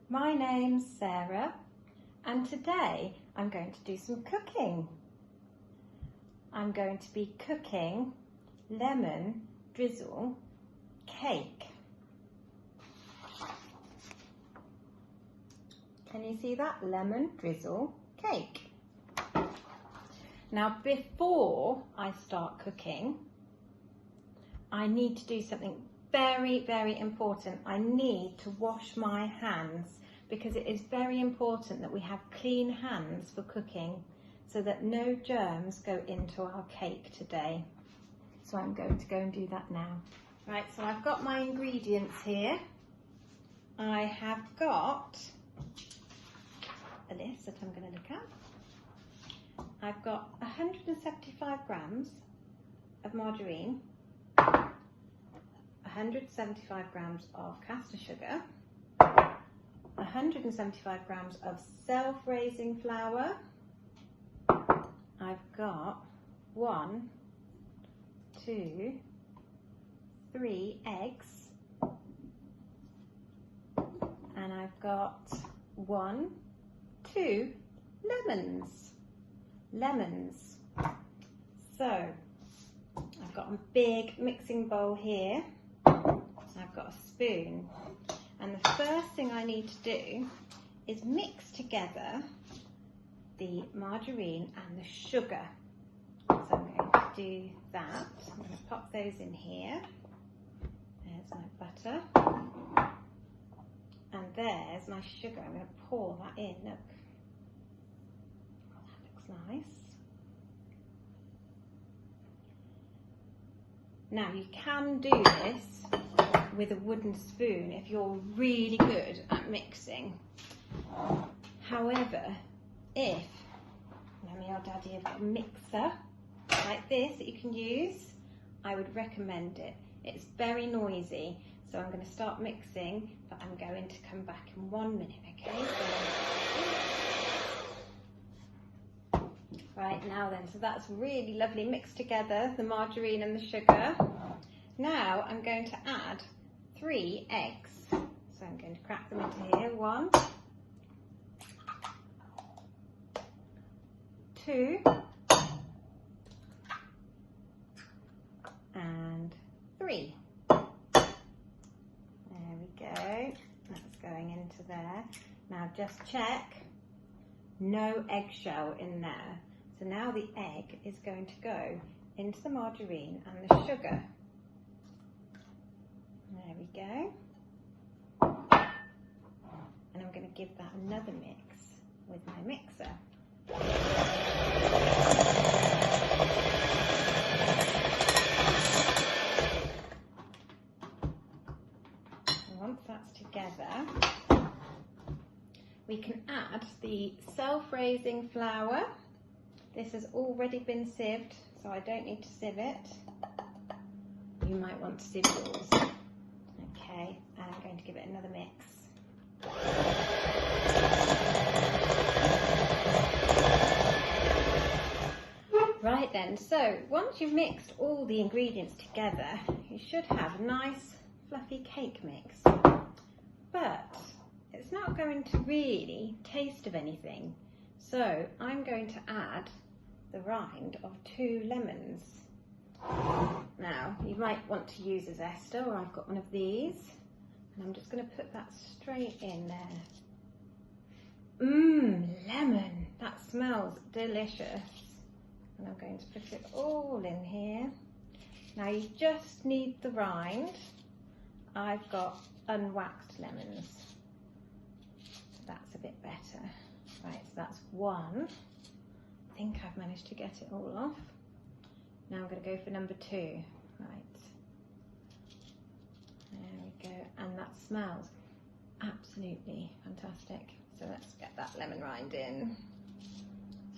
My name's Sarah and today I'm going to do some cooking. I'm going to be cooking lemon drizzle cake. Can you see that? Lemon drizzle cake. Now before I start cooking, I need to do something very, very important. I need to wash my hands because it is very important that we have clean hands for cooking so that no germs go into our cake today. So I'm going to go and do that now. Right, so I've got my ingredients here. I have got a list that I'm going to look at. I've got 175 grams of margarine, 175 grams of caster sugar, 175 grams of self-raising flour. I've got 1, 2, 3 eggs, and I've got 1, 2 lemons. So I've got a big mixing bowl here. I've got a spoon, and the first thing I need to do is mix together the margarine and the sugar. So I'm going to do that. I'm going to pop those in here. There's my butter, and there's my sugar. I'm going to pour that in. Look, that looks nice. Now you can do this with a wooden spoon if you're really good at mixing. However, if Mummy or Daddy have got a mixer like this that you can use, I would recommend it. It's very noisy, so I'm going to start mixing, but I'm going to come back in 1 minute, okay? Right, now then, so that's really lovely mixed together, the margarine and the sugar. Now I'm going to add 3 eggs. So I'm going to crack them into here. 1, 2, and 3. There we go. That's going into there. Now just check, no eggshell in there. So now the egg is going to go into the margarine and the sugar. There we go. And I'm going to give that another mix with my mixer. And once that's together, we can add the self-raising flour. This has already been sieved, so I don't need to sieve it. You might want to sieve yours. Okay, and I'm going to give it another mix. Right then, so once you've mixed all the ingredients together, you should have a nice fluffy cake mix. But it's not going to really taste of anything. So I'm going to add the rind of 2 lemons. Now, you might want to use a zester, or I've got one of these, and I'm just going to put that straight in there. Lemon, that smells delicious. And I'm going to put it all in here. Now you just need the rind. I've got unwaxed lemons. That's a bit better. Right, so that's 1. I think I've managed to get it all off. Now I'm going to go for number 2. Right. There we go. And that smells absolutely fantastic. So let's get that lemon rind in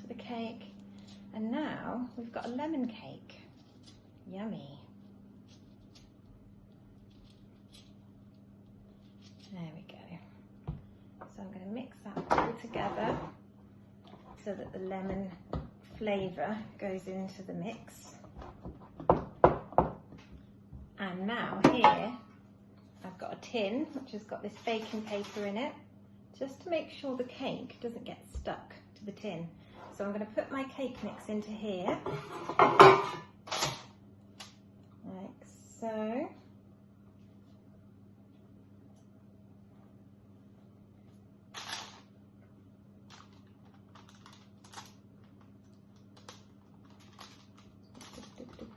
to the cake. And now we've got a lemon cake. Yummy. There we go. So I'm going to mix that all together so that the lemon flavour goes into the mix. And now here I've got a tin which has got this baking paper in it. just to make sure the cake doesn't get stuck to the tin. So I'm going to put my cake mix into here, like so.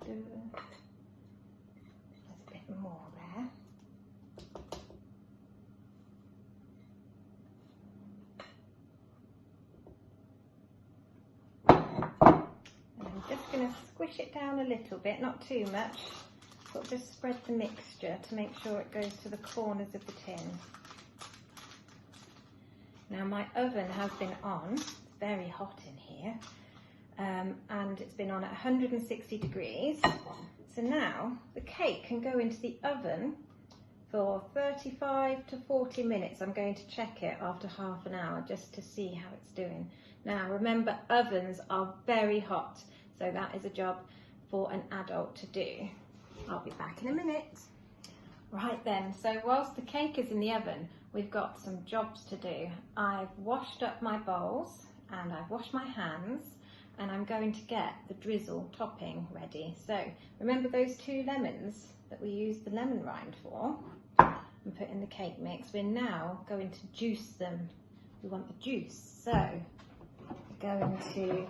There's a bit more there. And I'm just going to squish it down a little bit, not too much, but just spread the mixture to make sure it goes to the corners of the tin. Now my oven has been on, it's very hot in here. And it's been on at 160 degrees. So now the cake can go into the oven for 35 to 40 minutes. I'm going to check it after half an hour just to see how it's doing. Now remember, ovens are very hot, so that is a job for an adult to do. I'll be back in a minute. Right then, so whilst the cake is in the oven, we've got some jobs to do. I've washed up my bowls and I've washed my hands, and I'm going to get the drizzle topping ready. So remember those 2 lemons that we used the lemon rind for and put in the cake mix? We're now going to juice them. We want the juice. So we're going to,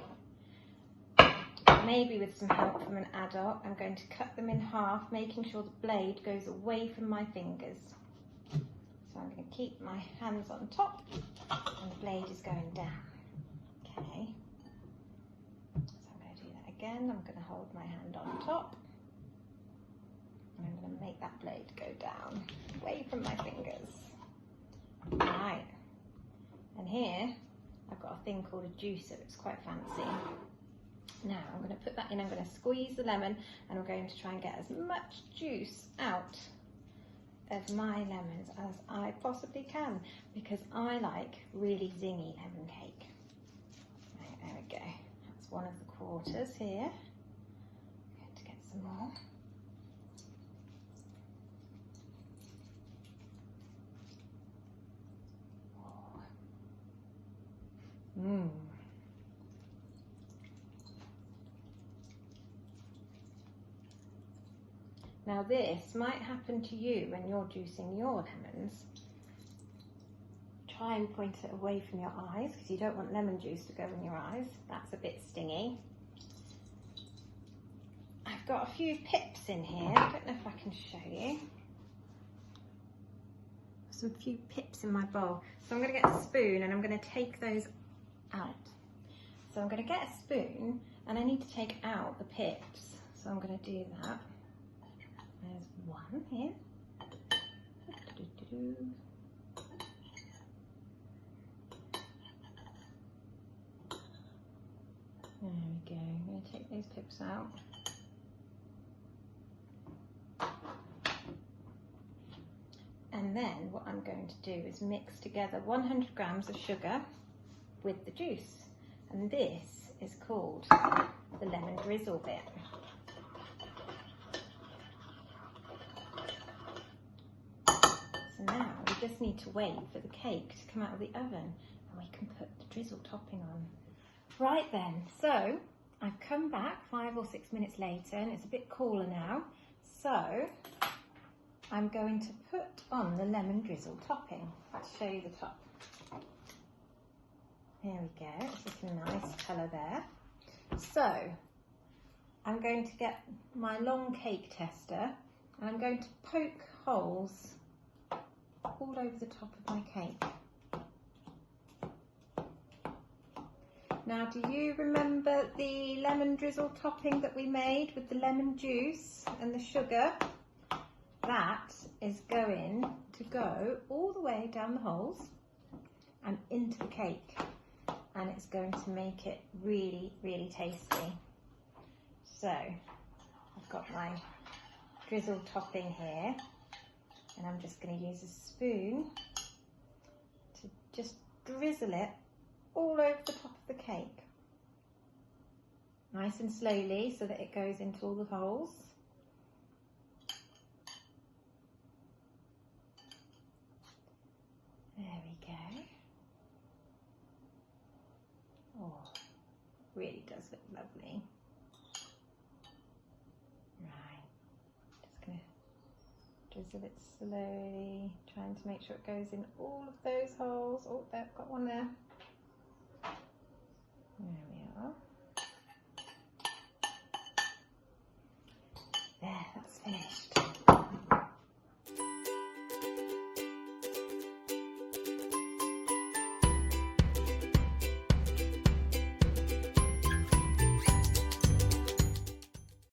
maybe with some help from an adult, I'm going to cut them in half, making sure the blade goes away from my fingers. So I'm going to keep my hands on top and the blade is going down. Okay. Again, I'm going to hold my hand on top and I'm going to make that blade go down, away from my fingers. Right, and here I've got a thing called a juicer, it's quite fancy. Now I'm going to put that in, I'm going to squeeze the lemon and I'm going to try and get as much juice out of my lemons as I possibly can, because I like really zingy lemon cake. Right, there we go. One of the quarters here. I'm going to get some more. Now this might happen to you when you're juicing your lemons. Try and point it away from your eyes, because you don't want lemon juice to go in your eyes. That's a bit stingy. I've got a few pips in here. I don't know if I can show you. Some few pips in my bowl. So I'm going to get a spoon and I'm going to take those out. So I'm going to get a spoon and I need to take out the pips. So I'm going to do that. There's one here. There we go, I'm going to take those pips out. And then what I'm going to do is mix together 100 grams of sugar with the juice. And this is called the lemon drizzle bit. So now we just need to wait for the cake to come out of the oven and we can put the drizzle topping on. Right then, so I've come back 5 or 6 minutes later and it's a bit cooler now. So I'm going to put on the lemon drizzle topping. Let's show you the top. There we go, it's looking a nice colour there. So I'm going to get my long cake tester and I'm going to poke holes all over the top of my cake. Now, do you remember the lemon drizzle topping that we made with the lemon juice and the sugar? That is going to go all the way down the holes and into the cake, and it's going to make it really, really tasty. So I've got my drizzle topping here and I'm just going to use a spoon to just drizzle it all over the top of the cake. Nice and slowly so that it goes into all the holes. There we go. drizzle it slowly, trying to make sure it goes in all of those holes. Oh, there, I've got one there.